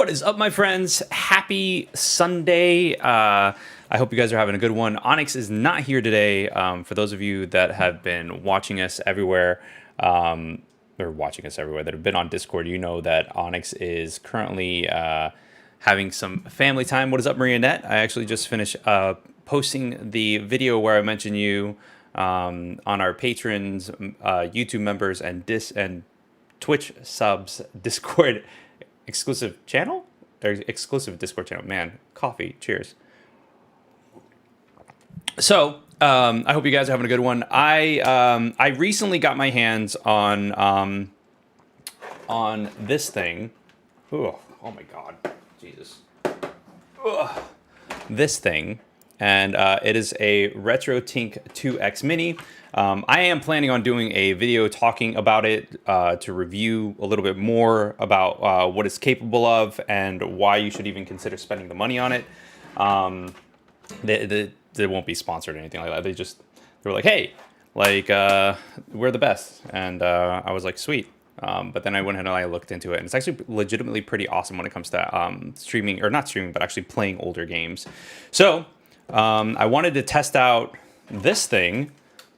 What is up, my friends? Happy Sunday. I hope you guys are having a good one. Onyx is not here today. For those of you that have been watching us everywhere, that have been on Discord, you know that Onyx is currently having some family time. What is up, Marianette? I actually just finished posting the video where I mentioned you on our patrons, YouTube members, and Twitch subs Discord exclusive channel or exclusive Discord channel. Man, coffee. Cheers. So I hope you guys are having a good one. I recently got my hands on this thing. Oh my god, Jesus. Ugh. This thing. And it is a Retro Tink 2X Mini. I am planning on doing a video talking about it to review a little bit more about what it's capable of and why you should even consider spending the money on it. They won't be sponsored or anything like that. They were like, hey, we're the best. And I was like, sweet. But then I went ahead and I looked into it, and it's actually legitimately pretty awesome when it comes to streaming, or not streaming, but actually playing older games. So I wanted to test out this thing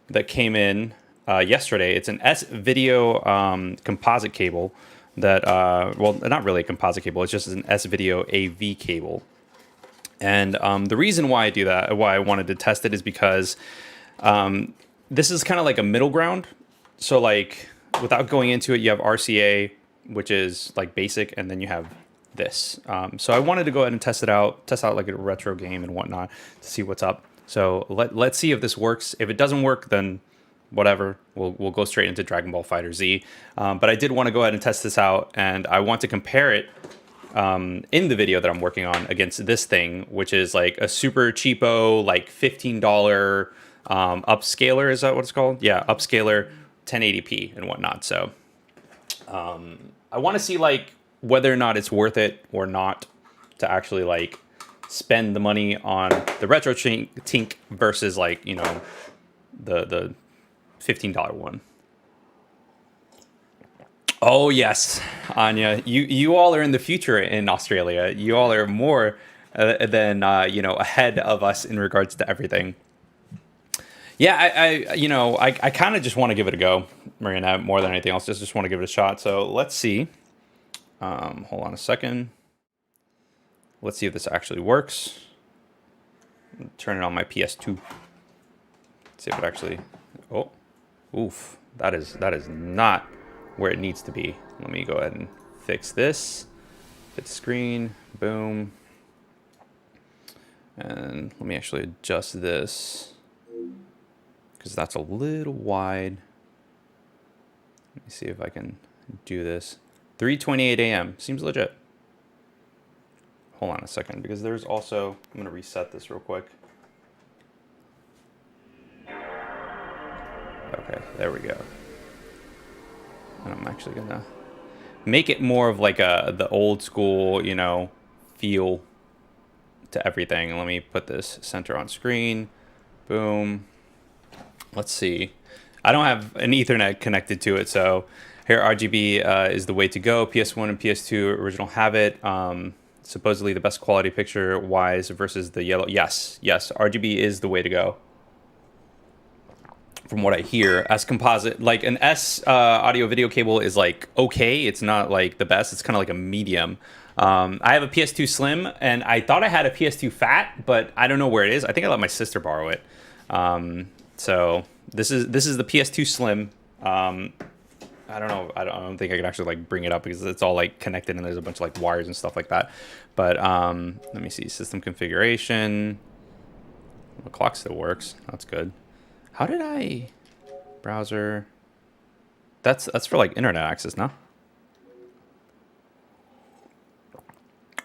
that came in yesterday. It's an S-Video composite cable that, well, not really a composite cable. It's just an S-Video AV cable. And the reason why I do that, why I wanted to test it, is because this is kind of like a middle ground. So like, without going into it, you have RCA, which is like basic, and then you have this. So I wanted to go ahead and test out like a retro game and whatnot to see what's up. So let's see if this works. If it doesn't work, then whatever, we'll go straight into Dragon Ball Fighter Z. But I did want to go ahead and test this out, and I want to compare it in the video that I'm working on against this thing, which is like a super cheapo, like $15 upscaler. Is that what it's called? Yeah, upscaler, 1080p and whatnot. So I want to see like whether or not it's worth it or not to actually like spend the money on the Retro Tink versus like, you know, the $15 one. Oh yes, Anya, you all are in the future in Australia. You all are more than you know, ahead of us in regards to everything. Yeah, I kind of just want to give it a go, Marina, more than anything else. Just want to give it a shot. So let's see. Hold on a second. Let's see if this actually works. Turn it on my PS2. See if it actually. Oh, oof! That is not where it needs to be. Let me go ahead and fix this. Hit screen. Boom. And let me actually adjust this, because that's a little wide. Let me see if I can do this. 3:28 a.m. Seems legit. Hold on a second, because there's also, I'm going to reset this real quick. Okay, there we go. And I'm actually going to make it more of like the old school, you know, feel to everything. Let me put this center on screen. Boom. Let's see. I don't have an Ethernet connected to it, so here RGB is the way to go. PS1 and PS2 original have it. Supposedly the best quality picture wise versus the yellow. Yes, RGB is the way to go, from what I hear. As composite, like an S audio video cable is like okay. It's not like the best. It's kind of like a medium. I have a PS2 Slim, and I thought I had a PS2 Fat, but I don't know where it is. I think I let my sister borrow it. So this is the PS2 Slim. I don't know. I don't think I can actually like bring it up because it's all like connected and there's a bunch of like wires and stuff like that. But let me see, system configuration. The clock still works. That's good. How did I browser? That's for like internet access, no?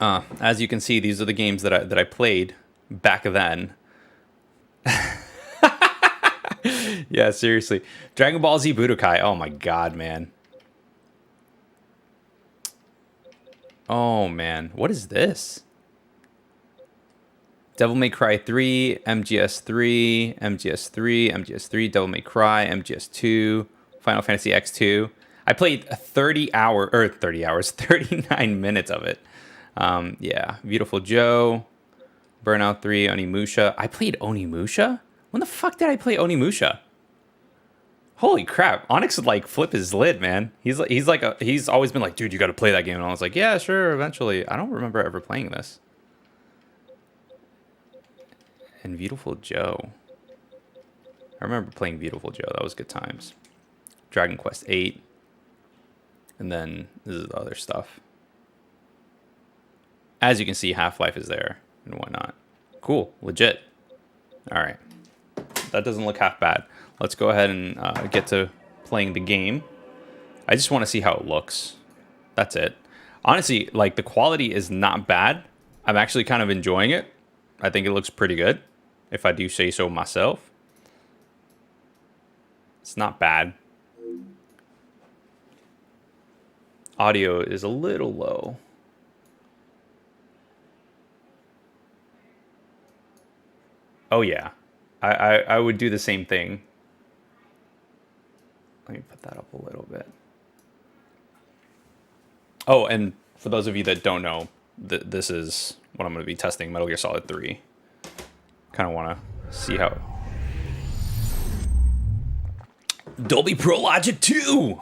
As you can see, these are the games that I played back then. Yeah, seriously. Dragon Ball Z Budokai. Oh my god, man. Oh man, what is this? Devil May Cry 3, MGS3, MGS3, MGS3, Devil May Cry, MGS2, Final Fantasy X2. I played 39 minutes of it. Yeah, Beautiful Joe, Burnout 3, Onimusha. I played Onimusha? When the fuck did I play Onimusha? Holy crap! Onyx would like flip his lid, man. He's always been like, dude, you got to play that game. And I was like, yeah, sure, eventually. I don't remember ever playing this. And Beautiful Joe. I remember playing Beautiful Joe. That was good times. Dragon Quest 8. And then this is the other stuff. As you can see, Half-Life is there and whatnot. Cool, legit. All right, that doesn't look half bad. Let's go ahead and get to playing the game. I just want to see how it looks. That's it. Honestly, like, the quality is not bad. I'm actually kind of enjoying it. I think it looks pretty good, if I do say so myself. It's not bad. Audio is a little low. Oh yeah, I would do the same thing. Let me put that up a little bit. Oh, and for those of you that don't know, this is what I'm going to be testing, Metal Gear Solid 3. Kind of want to see how... Dolby Pro Logic 2!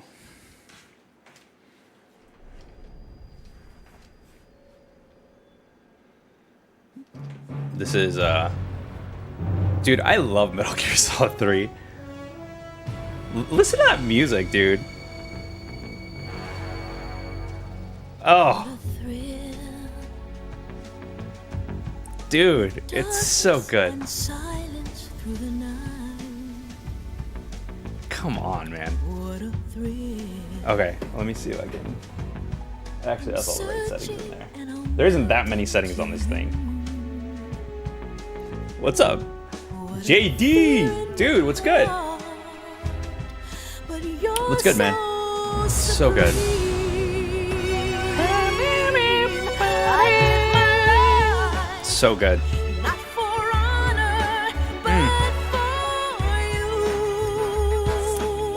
This is, dude, I love Metal Gear Solid 3. Listen to that music, dude. Oh. Dude, it's so good. Come on, man. Okay, let me see if I can... Actually, that's all the right settings in there. There isn't that many settings on this thing. What's up? JD! Dude, what's good? What's good, man? So good. So good.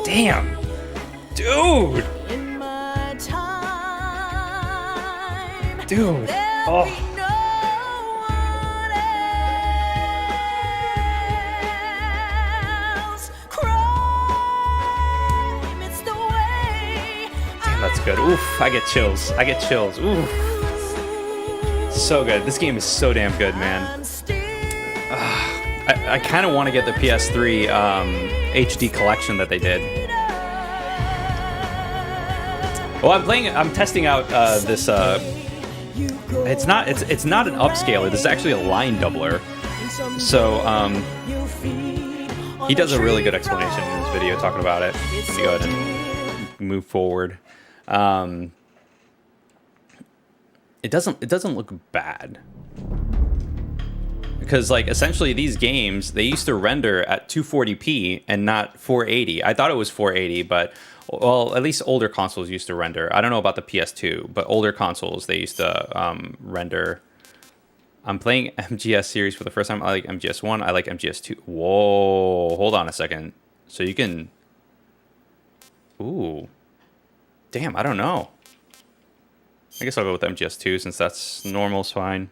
Damn. Dude. Dude. Oh. That's good. Oof, I get chills. I get chills. Oof. So good. This game is so damn good, man. I kind of want to get the PS3 HD collection that they did. Well, I'm testing out this. It's not an upscaler. This is actually a line doubler. So he does a really good explanation in this video talking about it. Let me go ahead and move forward. It doesn't look bad, because like essentially these games, they used to render at 240p and not 480. I thought it was 480, but well, at least older consoles used to render. I don't know about the PS2, but older consoles, they used to render. I'm playing MGS series for the first time. I like MGS 1. I like MGS 2. Whoa, hold on a second. So you can... Ooh. Damn, I don't know. I guess I'll go with MGS 2 since that's normal's fine.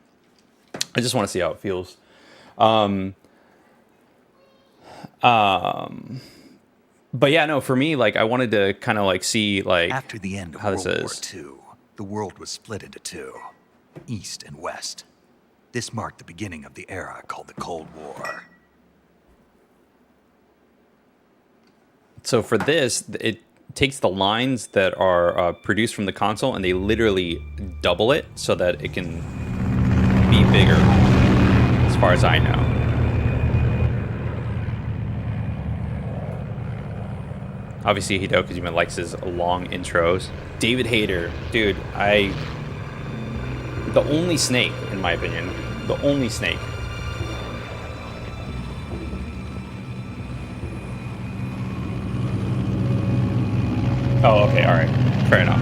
I just want to see how it feels. But yeah, no, for me, like, I wanted to kind of like see like after the end of World War II, the world was split into two, East and West. This marked the beginning of the era called the Cold War. So for this, it takes the lines that are produced from the console and they literally double it so that it can be bigger, as far as I know. Obviously, Hideo Kojima likes his long intros. David Hayter, dude, the only Snake, in my opinion. The only Snake. Oh, okay, alright. Fair enough.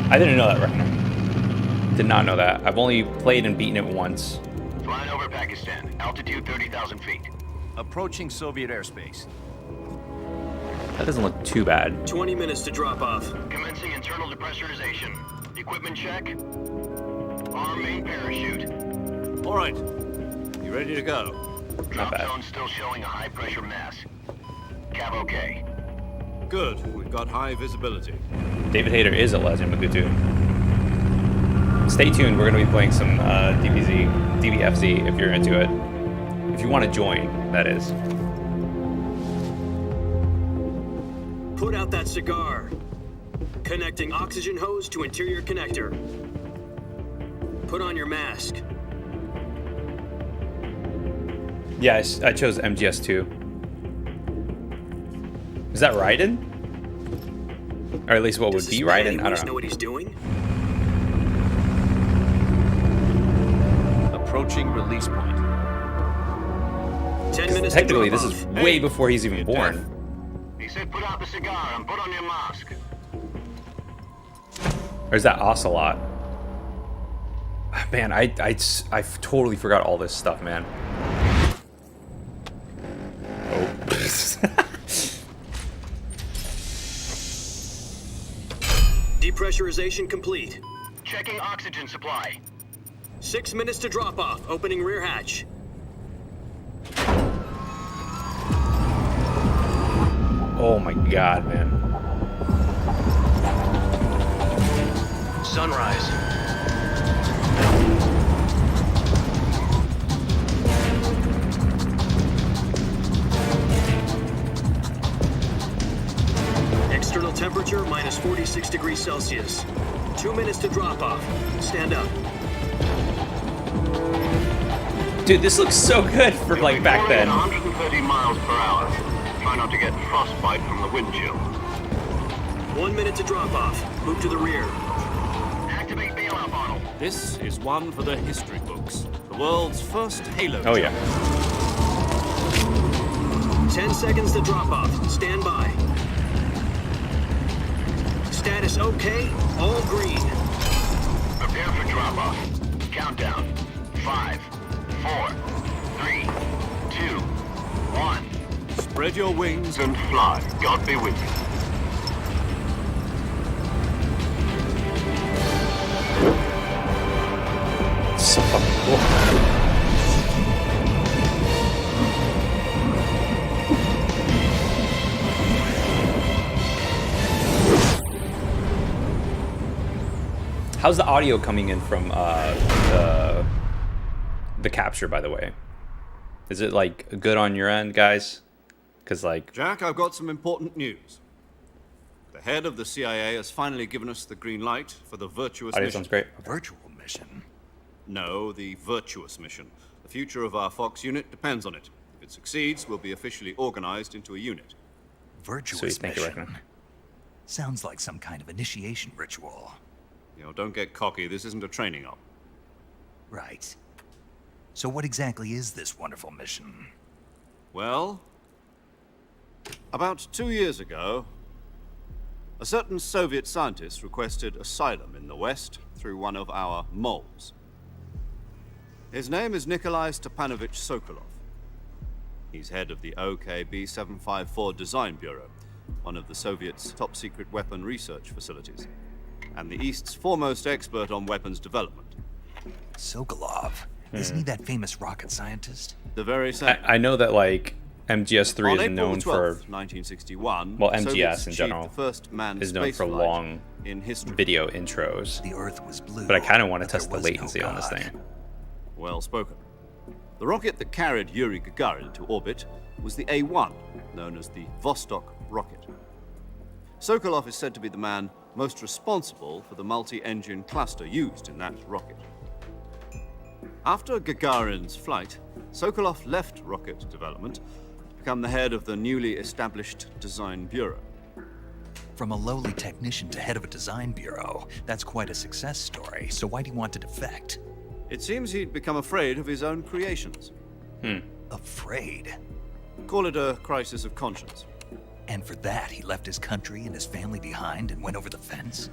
I didn't know that right now. Did not know that. I've only played and beaten it once. Flying over Pakistan. Altitude 30,000 feet. Approaching Soviet airspace. That doesn't look too bad. 20 minutes to drop off. Commencing internal depressurization. Equipment check. Arm main parachute. All right. You ready to go? Drop bad. zone still showing a high pressure mass. Cav okay. Good. We've got high visibility. David Hayter is a legend with the tune. Stay tuned. We're going to be playing some DBFZ if you're into it. If you want to join, that is. Put out that cigar. Connecting oxygen hose to interior connector. Put on your mask. Yeah, I chose MGS2. Is that Raiden? Or at least what would be Raiden? I don't know know. what he's doing? Approaching release point. 10 minutes Technically, to this drop is off. way before he's even You're born. deaf. He said put out the cigar and put on your mask. Or is that Ocelot? Man, I totally forgot all this stuff, man. Oh. Depressurization complete. Checking oxygen supply. 6 minutes to drop off. Opening rear hatch. Oh my god, man. Sunrise. External temperature minus 46 degrees Celsius. 2 minutes to drop off. Stand up. Dude, this looks so good for like back then. 130 miles per hour. Try not to get frostbite from the wind chill. 1 minute to drop off. Move to the rear. Activate bailout bottle. This is one for the history books. The world's first Halo. Oh yeah. 10 seconds to drop off. Stand by. Status okay. All green. Prepare for drop off. Countdown. 5, 4, 3, 2, 1. Spread your wings And fly. God be with you. So fucking cool. How's the audio coming in from the capture, by the way? Is it like good on your end, guys? Because like, Jack, I've got some important news. The head of the CIA has finally given us the green light for the virtuous audio mission. sounds great. Virtual mission. No, the virtuous mission. The future of our Fox unit depends on it. If it succeeds, we'll be officially organized into a unit. Virtuous Sweet, thank you, mission. Reckon. Sounds like some kind of initiation ritual. You know, don't get cocky. This isn't a training op. Right. So what exactly is this wonderful mission? Well, about 2 years ago, a certain Soviet scientist requested asylum in the West through one of our moles. His name is Nikolai Stepanovich Sokolov. He's head of the OKB 754 Design Bureau, one of the Soviets' top-secret weapon research facilities, and the East's foremost expert on weapons development. Sokolov. Isn't he that famous rocket scientist? The very same. I know that like MGS3 On is April known 12th, for 1961, well, the MGS Soviets in achieved general the first manned is known for spaceflight long in history. video intros. The Earth was blue. But I kind of want to but there test the was no latency on this God. thing. Well spoken. The rocket that carried Yuri Gagarin to orbit was the A-1, known as the Vostok rocket. Sokolov is said to be the man most responsible for the multi-engine cluster used in that rocket. After Gagarin's flight, Sokolov left rocket development to become the head of the newly established Design Bureau. From a lowly technician to head of a design bureau, that's quite a success story. So why'd he want to defect? It seems he'd become afraid of his own creations. Afraid. Call it a crisis of conscience. And for that, he left his country and his family behind and went over the fence?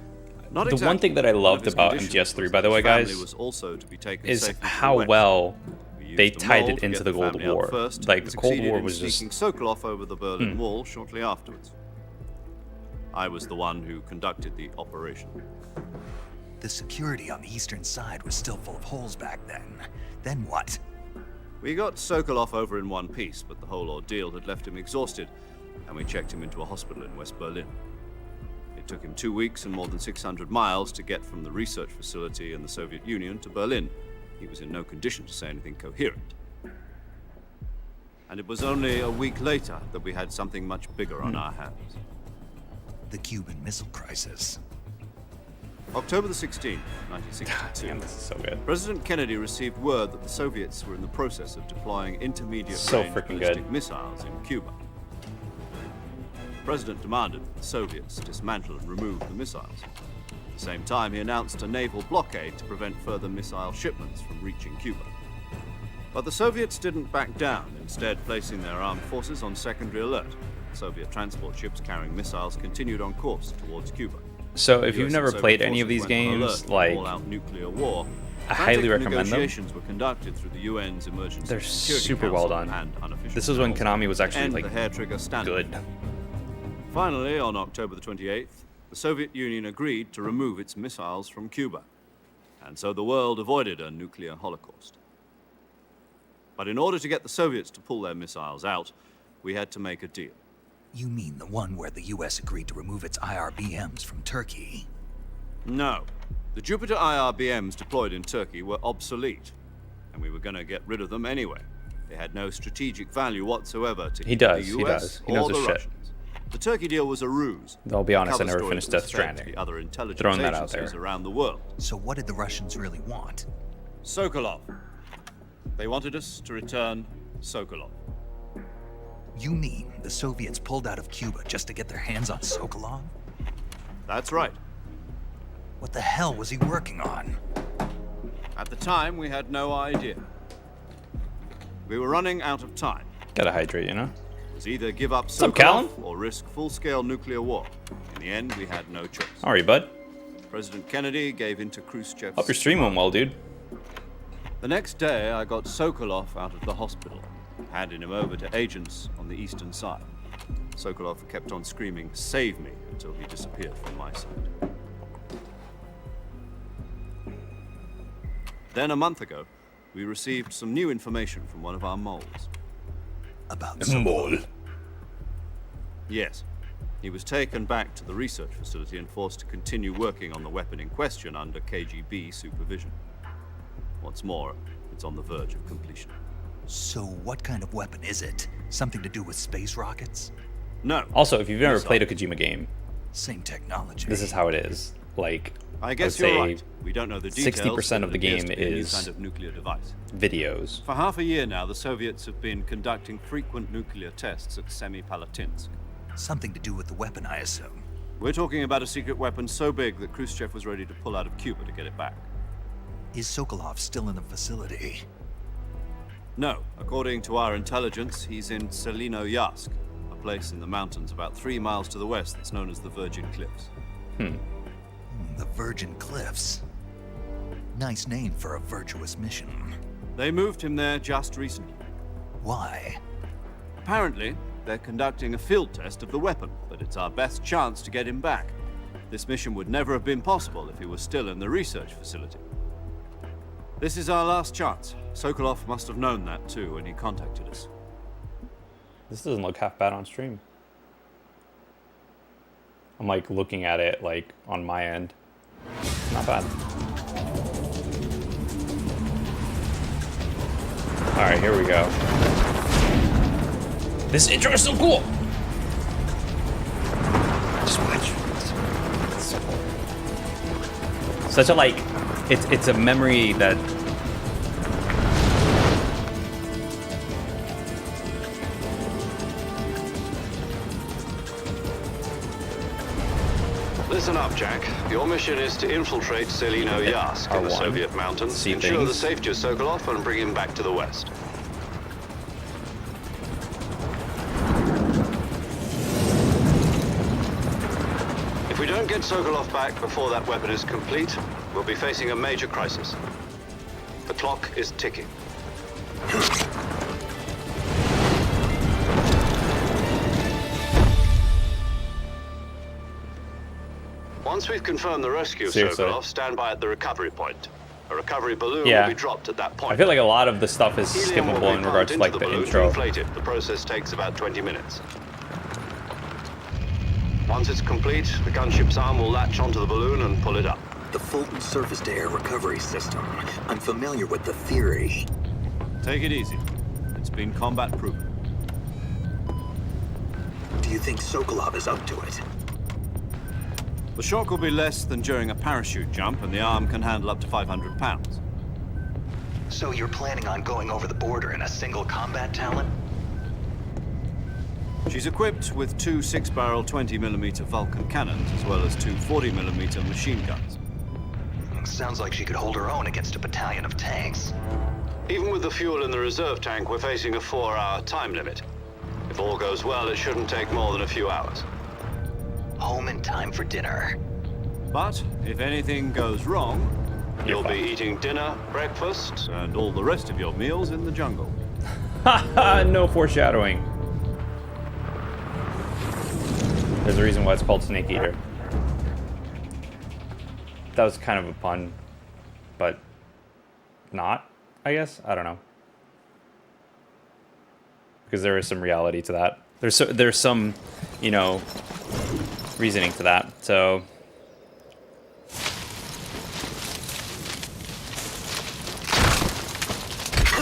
Not The one exactly. thing that I One of loved his about conditions MGS3, was by the that way, his family guys, was also to be taken is safely to the how West. well We used they the tied mole it to into get the Cold family out War. first, Like and the Cold succeeded War in was just sneaking Sokolov over the Berlin Wall shortly afterwards. I was the one who conducted the operation. The security on the eastern side was still full of holes back then. Then what? We got Sokolov over in one piece, but the whole ordeal had left him exhausted, and we checked him into a hospital in West Berlin. It took him 2 weeks and more than 600 miles to get from the research facility in the Soviet Union to Berlin. He was in no condition to say anything coherent. And it was only a week later that we had something much bigger on our hands. The Cuban Missile Crisis. October the 16th, 1962. Damn, this is so good. President Kennedy received word that the Soviets were in the process of deploying intermediate So range freaking ballistic good. missiles in Cuba. The president demanded that the Soviets dismantle and remove the missiles. At the same time, he announced a naval blockade to prevent further missile shipments from reaching Cuba. But the Soviets didn't back down, instead placing their armed forces on secondary alert. Soviet transport ships carrying missiles continued on course towards Cuba. So if you've US never and played Soviet any of these forces went on alert games, for like, all-out nuclear war, I highly frantic recommend them. negotiations were conducted through the UN's Emergency They're Security super well Council done. and unofficial This is when channels Konami was actually and like the hair trigger standard. good. Finally, on October the 28th, the Soviet Union agreed to remove its missiles from Cuba, and so the world avoided a nuclear holocaust. But in order to get the Soviets to pull their missiles out, we had to make a deal. You mean the one where the US agreed to remove its IRBMs from Turkey? No. The Jupiter IRBMs deployed in Turkey were obsolete, and we were going to get rid of them anyway. They had no strategic value whatsoever to He either does, the he US does. He or knows the his shit. Russians. The Turkey deal was a ruse. I'll be honest, I Cover never story finished that was Death fed to Stranding. the other intelligence Throwing that out agencies there. around the world. So what did the Russians really want? Sokolov. They wanted us to return Sokolov. You mean the Soviets pulled out of Cuba just to get their hands on Sokolov? That's right. What the hell was he working on? At the time, we had no idea. We were running out of time. Gotta hydrate, you know? It was either give up up, Callum? Sokolov or risk full-scale nuclear war. In the end, we had no choice. How are you, bud? President Kennedy gave in to Khrushchev's... Hope you're streaming well, dude. The next day, I got Sokolov out of the hospital, handing him over to agents on the eastern side. Sokolov kept on screaming, "Save me," until he disappeared from my side. Then a month ago, we received some new information from one of our moles. About Sokolov. Yes. He was taken back to the research facility and forced to continue working on the weapon in question under KGB supervision. What's more, it's on the verge of completion. So what kind of weapon is it? Something to do with space rockets? No. Also, if you've never Missile. played a Kojima game, Same technology. this is how it is. Like, I guess would you're say right. We don't know the details. 60% but of the it appears game to be a new is kind of nuclear device. videos. For half a year now, the Soviets have been conducting frequent nuclear tests at Semipalatinsk. Something to do with the weapon, I assume. We're talking about a secret weapon so big that Khrushchev was ready to pull out of Cuba to get it back. Is Sokolov still in the facility? No, according to our intelligence, he's in Selino-Yarsk, a place in the mountains about 3 miles to the west that's known as the Virgin Cliffs. The Virgin Cliffs. Nice name for a virtuous mission. They moved him there just recently. Why? Apparently, they're conducting a field test of the weapon, but it's our best chance to get him back. This mission would never have been possible if he was still in the research facility. This is our last chance. Sokolov must have known that too when he contacted us. This doesn't look half bad on stream. I'm like looking at it like on my end. Not bad. Alright, here we go. This intro is so cool! Just watch. It's so cool. Such a like, it's a memory that Listen up, Jack. Your mission is to infiltrate Selino-Yarsk in the R1. Soviet mountains, See ensure things. the safety of Sokolov, and bring him back to the west. If we don't get Sokolov back before that weapon is complete, we'll be facing a major crisis. The clock is ticking. Once we've confirmed the rescue of Seriously. Sokolov, stand by at the recovery point. A recovery balloon Yeah. will be dropped at that point. I feel like a lot of the stuff is Helium will skippable be in regards pumped to like into the balloon to intro. inflate it. The process takes about 20 minutes. Once it's complete, the gunship's arm will latch onto the balloon and pull it up. The Fulton surface-to-air recovery system. I'm familiar with the theory. Take it easy. It's been combat proven. Do you think Sokolov is up to it? The shock will be less than during a parachute jump, and the arm can handle up to 500 pounds. So you're planning on going over the border in a single combat talent? She's equipped with two 6-barrel 20mm Vulcan cannons, as well as two 40mm machine guns. Sounds like she could hold her own against a battalion of tanks. Even with the fuel in the reserve tank, we're facing a 4-hour time limit. If all goes well, it shouldn't take more than a few hours. Home in time for dinner. But if anything goes wrong, You'll be eating dinner, breakfast. and all the rest of your meals in the jungle. Haha, no foreshadowing. There's a reason why it's called Snake Eater. That was kind of a pun, but not, I guess. I don't know. Because there is some reality to that. There's some, you know, reasoning to that. So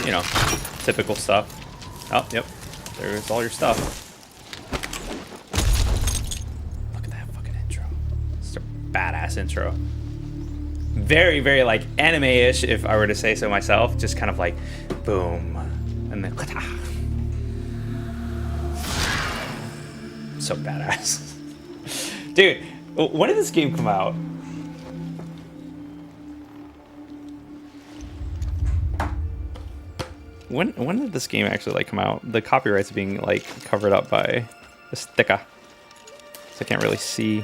you know, typical stuff. Oh, yep. There's all your stuff. Look at that fucking intro. It's a badass intro. Very, very like anime-ish, if I were to say so myself. Just kind of like boom. And then so badass. Dude, when did this game come out? When did this game actually like come out? The copyright's being like covered up by a sticker, so I can't really see.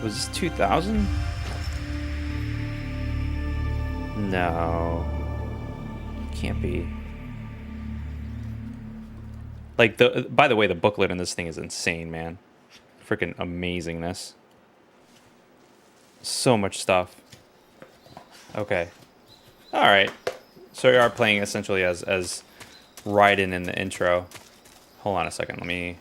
Was this 2000? No, can't be. Like by the way, the booklet in this thing is insane, man. Freaking amazingness. So much stuff. Okay. All right. So you are playing essentially as Raiden in the intro. Hold on a second. Let me.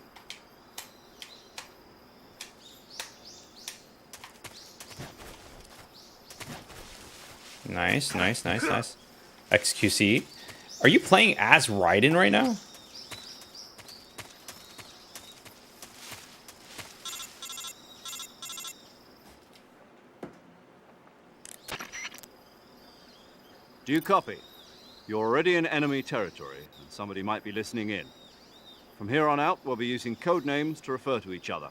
Nice, nice, nice, nice. XQC. Are you playing as Raiden right now? Do you copy? You're already in enemy territory, and somebody might be listening in. From here on out, we'll be using code names to refer to each other.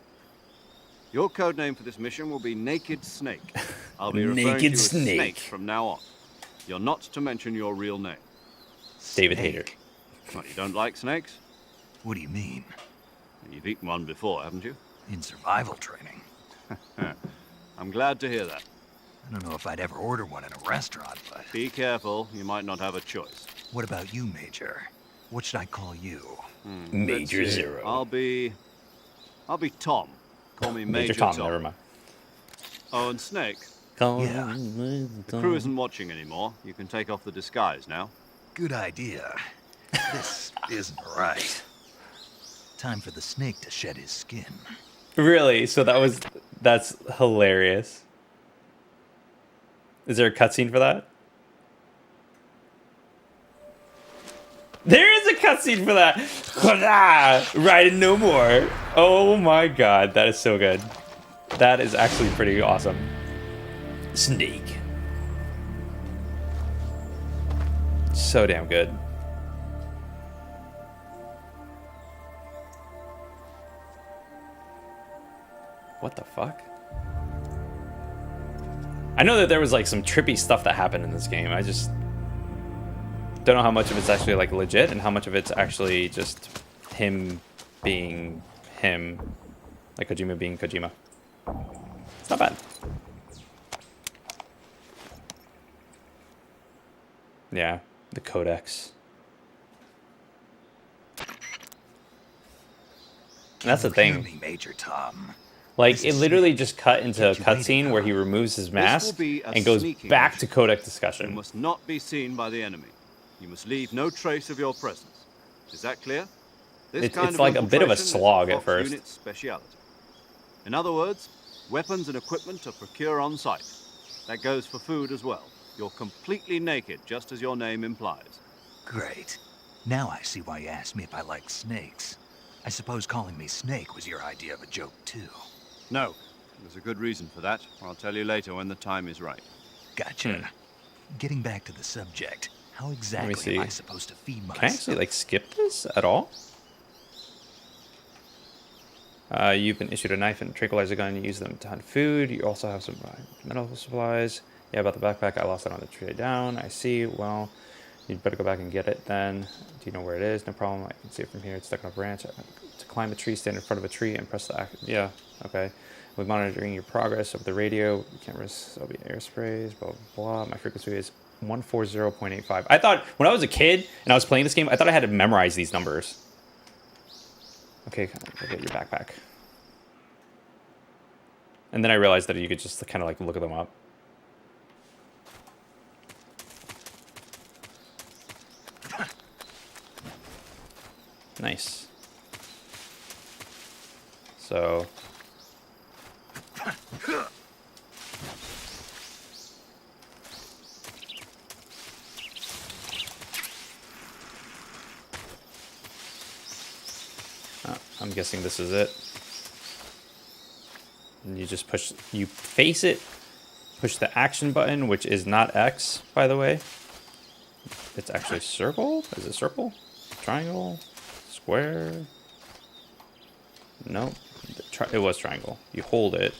Your code name for this mission will be Naked Snake. I'll be referring to you as Snake from now on. You're not to mention your real name. David Hayter. What, you don't like snakes? What do you mean? You've eaten one before, haven't you? In survival training. I'm glad to hear that. I don't know if I'd ever order one in a restaurant, but... Be careful, you might not have a choice. What about you, Major? What should I call you? Major Let's see. Zero. I'll be Tom. Call me Major Tom, never mind. Oh, and Snake. Yeah. The crew isn't watching anymore. You can take off the disguise now. Good idea. This isn't right. Time for the snake to shed his skin. Really? So that's hilarious. Is there a cutscene for that? There is a cutscene for that. Raiden no more. Oh my god, that is so good. That is actually pretty awesome. Snake. So damn good. What the fuck? I know that there was like some trippy stuff that happened in this game. I just don't know how much of it's actually like legit and how much of it's actually just him being him, like Kojima being Kojima. It's not bad. Yeah, The codex. That's the Hear thing. me, Major Tom. Like, This it is literally Snake. just cut into a Kept you waiting, cutscene where huh? he removes his This mask will be a and goes sneaking back mission. to codex You discussion. must not be seen by the enemy. You must leave no trace of your presence. Is that clear? This It's like a bit of a infiltration is the slog at Fox first. unit's speciality. In other words, weapons and equipment are procure on site. That goes for food as well. You're completely naked, just as your name implies. Great. Now I see why you asked me if I like snakes. I suppose calling me Snake was your idea of a joke, too. No, there's a good reason for that. I'll tell you later when the time is right. Gotcha. Getting back to the subject, how see. exactly am I supposed to feed myself? Can I actually, like, skip this at all? You've been issued a knife and tranquilizer gun. You use them to hunt food. You also have some medical supplies. Yeah, about the backpack. I lost it on the tree down. I see. Well, you'd better go back and get it then. Do you know where it is? No problem. I can see it from here. It's stuck on a branch. To climb a tree, stand in front of a tree and press the... Yeah, okay. We're monitoring your progress over the radio. Cameras, there'll be air sprays, blah, blah, blah. My frequency is 140.85. I thought, when I was a kid and I was playing this game, I thought I had to memorize these numbers. Okay, look at your backpack. And then I realized that you could just kind of like look them up. Nice. So... I'm guessing this is it. And you just push, you face it, push the action button, which is not X, by the way. It's actually circle? Is it circle? Triangle? Square? No, it was triangle. You hold it.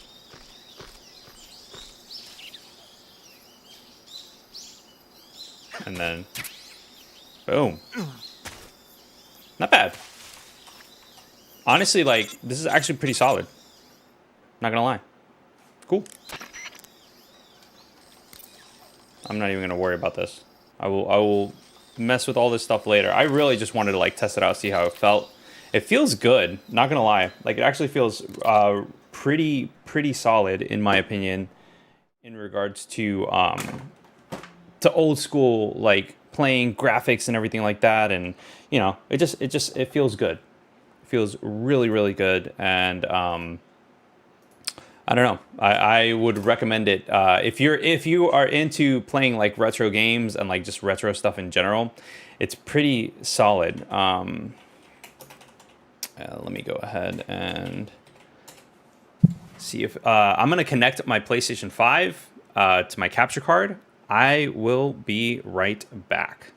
And then, boom. Not bad. Honestly, like, this is actually pretty solid. Not gonna lie. Cool. I'm not even gonna worry about this. I will mess with all this stuff later. I really just wanted to like test it out, see how it felt. It feels good, not gonna lie. Like, it actually feels pretty solid in my opinion in regards to old school like playing graphics and everything like that, and you know, it feels good. It feels really good, and I don't know. I would recommend it if you are into playing like retro games and like just retro stuff in general. It's pretty solid. Let me go ahead and see if I'm gonna connect my PlayStation 5 to my capture card. I will be right back.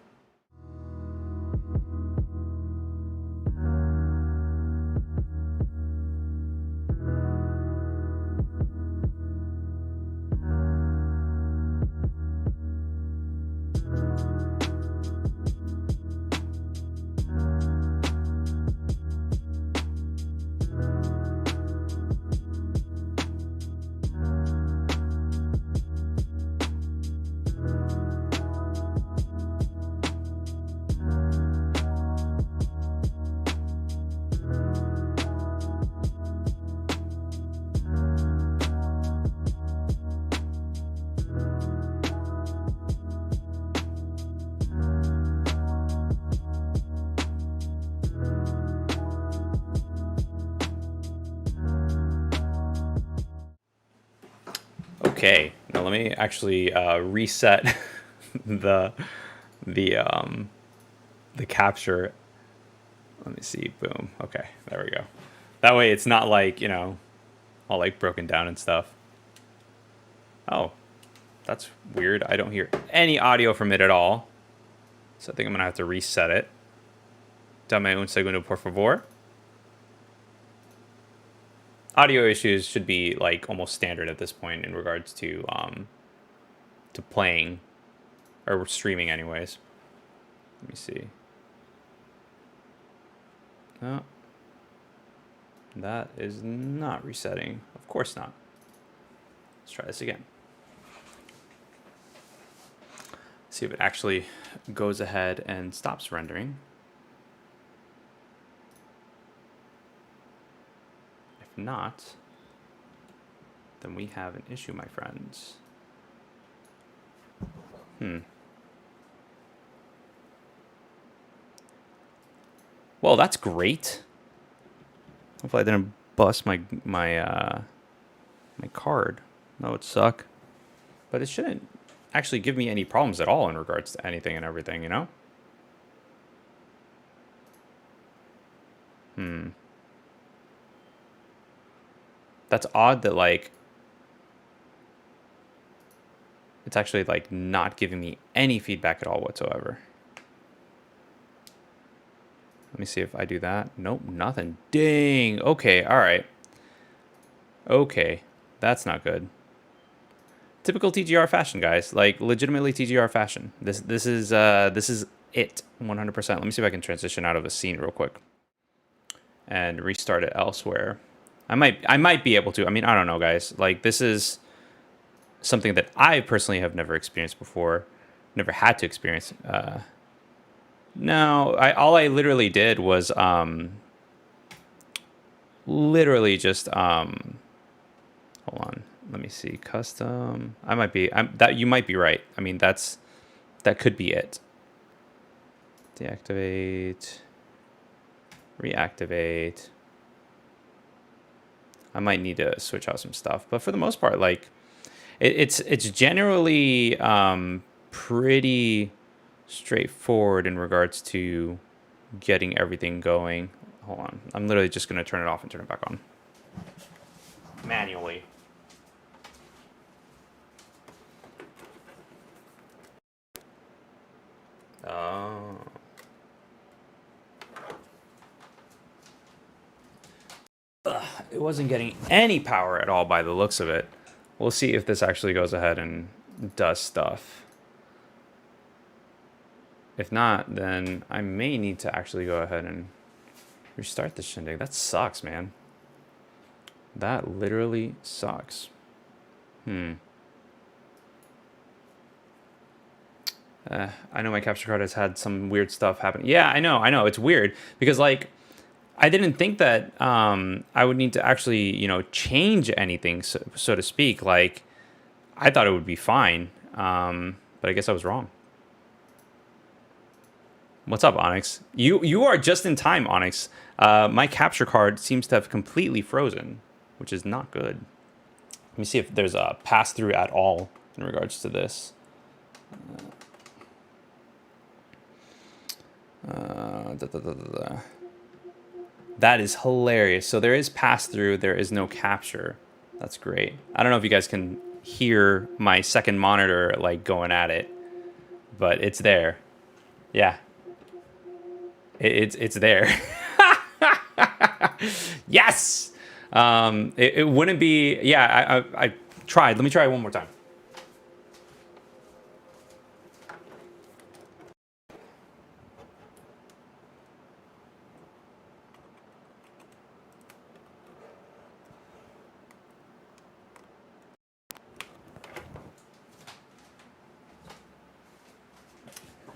Okay, now let me actually reset the capture. Let me see. Boom. Okay, there we go. That way it's not like, you know, all like broken down and stuff. Oh, that's weird. I don't hear any audio from it at all. So I think I'm gonna have to reset it. Dame un segundo, por favor. Audio issues should be like almost standard at this point in regards to playing or streaming anyways. Let me see. No. That is not resetting. Of course not. Let's try this again. See if it actually goes ahead and stops rendering. If not, then we have an issue, my friends. Well, that's great. Hopefully I didn't bust my card. That would suck. But it shouldn't actually give me any problems at all in regards to anything and everything, you know? That's odd that, like, it's actually, like, not giving me any feedback at all whatsoever. Let me see if I do that. Nope, nothing. Dang. Okay, all right. Okay, that's not good. Typical TGR fashion, guys. Like, legitimately TGR fashion. This is it, 100%. Let me see if I can transition out of a scene real quick and restart it elsewhere. I might be able to. I mean, I don't know, guys. Like, this is something that I personally have never experienced before, never had to experience. No, all I literally did was literally just hold on. Let me see. Custom. You might be right. I mean, that could be it. Deactivate. Reactivate. I might need to switch out some stuff, but for the most part, like, it's generally pretty straightforward in regards to getting everything going. Hold on. I'm literally just going to turn it off and turn it back on manually. Oh. It wasn't getting any power at all by the looks of it. We'll see if this actually goes ahead and does stuff. If not, then I may need to actually go ahead and restart the shindig. That sucks, man. That literally sucks. I know my capture card has had some weird stuff happen. Yeah, I know. It's weird because, like, I didn't think that I would need to actually, you know, change anything, so to speak. Like, I thought it would be fine, but I guess I was wrong. What's up, Onyx? You are just in time, Onyx. My capture card seems to have completely frozen, which is not good. Let me see if there's a pass-through at all in regards to this. That is hilarious. So there is pass-through, there is no capture. That's great. I don't know if you guys can hear my second monitor, like, going at it, but it's there. Yeah. It's there. Yes. It wouldn't be. Yeah, I tried. Let me try it one more time.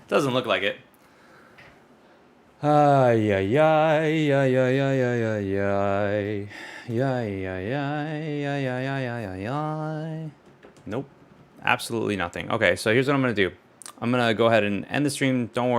Doesn't look like it. Nope. Absolutely nothing. Okay, so here's what I'm gonna do. I'm gonna go ahead and end the stream. Don't worry.